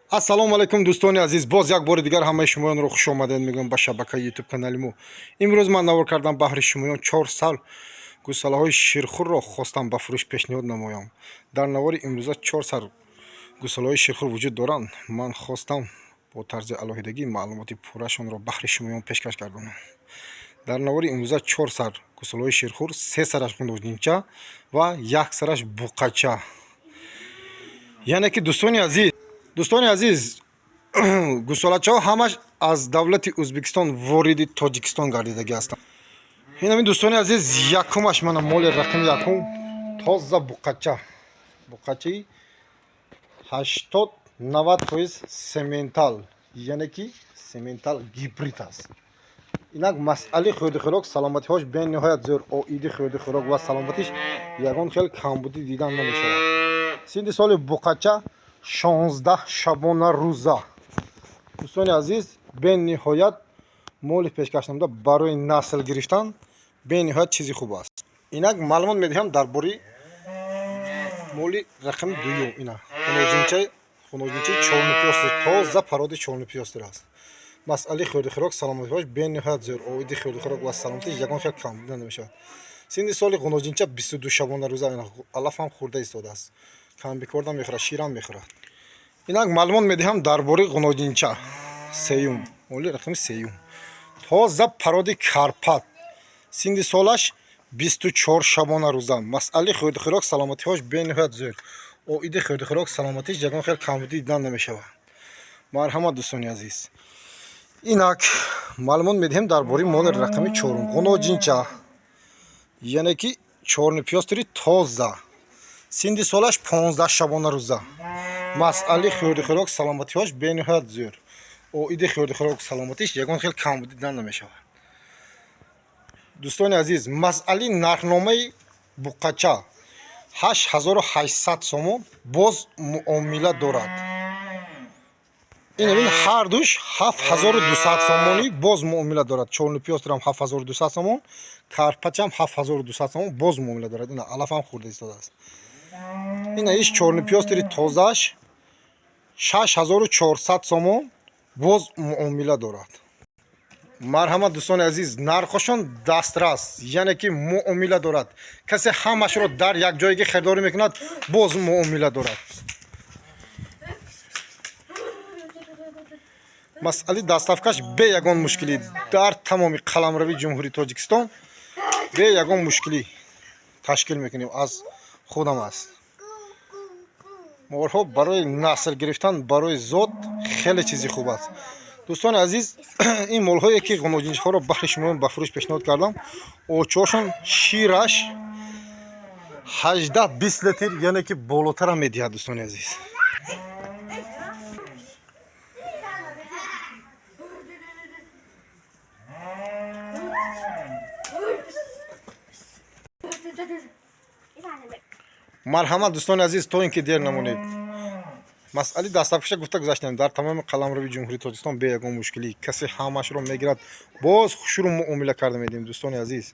ассалому алайкум дӯстони азиз, боз як бори дигар ҳамаи шумоёнро хуш омадед мегӯям ба шабакаи ютуб канали мо. Имрӯз ман навор кардам баҳри шумоён 4 сал гӯсалаҳои ширхурро хостам ба фурӯш пешниҳод намоям. Дар навори имрӯза 4 сал гӯсалаҳои ширхур вуҷуд доранд. Ман хостам бо тарзи алоҳидагӣ маълумоти пуррашонро баҳри шумоён пешкаш гардонам. Дар навори имрӯза 4 сар гӯсалаҳои ширхур, 3 сараш ғуножинча ва 1 сараш буқача. Яъне ки дӯстони азиз, гӯсолачаҳо ҳамаш аз давлати Ӯзбекистон вориди Тоҷикистон гардидаги ҳастанд. Ин дӯстони азиз, якумаш мана моли рақами якум тоза буқачаи 80-90% сементал, яъне ки сементал гибрид аст. Инак масъали хӯрди хӯрок саломатиҳош бениҳоят зӯр, оиди хӯрди хӯрок ва саломатиш ягон хел камбудӣ дидан намешавад. Синни соли буқача 16 шабона рӯза. дӯстони азиз, бениҳоят моли пешкашнамуда барои насл гирифтан бениҳоят чизи хуб аст. Инак маълумот медиҳам дар бори моли рақами дуюм. Ина хуножинчаи чорнупёстир, тоза пароди чорнупёстир аст. масъали хӯрди хӯрок саломатиҳош бениҳоят зӯр, оиди хӯрди хӯрок ва саломатиш ягон хел кам дида намешавад. синни соли ғуножинча 22 шабона рӯза. алафам хӯрда истодааст, камбикордам мехӯрад, ширам мехӯрад. инак маълумот медиҳам дар бори ғуножинча сеюм, моли рақами сеюм, тоза пароди Карпат. синни солаш 24 шабона рӯза. масъали хӯрди хӯрок саломатиҳош бениҳоят зӯр, оиди хӯрди хӯрок саломатиш ягон хел камбудӣ дидан намешавад. марҳамат дӯстони азиз. инак маълумот медиҳем дар бори моли рақами чорум, ғуножинча, яъне ки чорнупёстири тоза. синни солаш 15 шабона рӯза. масъали хӯрди хӯрок саломатиҳош бениҳоят зӯр, оиди хӯрди хӯрок саломатиш ягон хел камбудӣ дидан намешавад. дӯстони азиз, масъали нархномаи буқача 8800 сомон боз муомила дорад. ин ҳар душ 7200 сомонӣ боз муомила дорад. чорнупёстирам 7200 сомон, карпачам 7200 сомон боз муомила дорад. ина алафам хӯрда истодааст. ина иш чорнупёстири тозааш 6400 сомон боз муомила дорад. марҳамат дӯстони азиз, нархошон дастрас, яъне ки муомила дорад. касе ҳамашро дар якҷоягӣ харидорӣ мекунад, боз муомила дорад. масъали дастафкаш бе ягон мушкилӣ дар тамоми қаламрави ҷумҳурии Тоҷикистон бе ягон мушкилӣ ташкил мекунем. аз худам аст. молҳо барои насл гирифтан, барои зот хеле чизи хуб аст. дӯстони азиз, ин молҳое ки ғуножинчаҳоро баҳри шумоён ба фурӯш пешниҳод кардам, очошон шираш 18-20 литр, яъне ки болотарам медиҳад. дӯстони азиз, марҳамат дӯстони азиз, то ин ки дер намонед. масъали дастафкаша гуфта гузаштем, дар тамоми қаламрави ҷумҳурии Тоҷикистон бе ягон мушкилӣ, касе ҳамашро мегирад, боз хушрӯ муомила карда медиҳем. дӯстони азиз,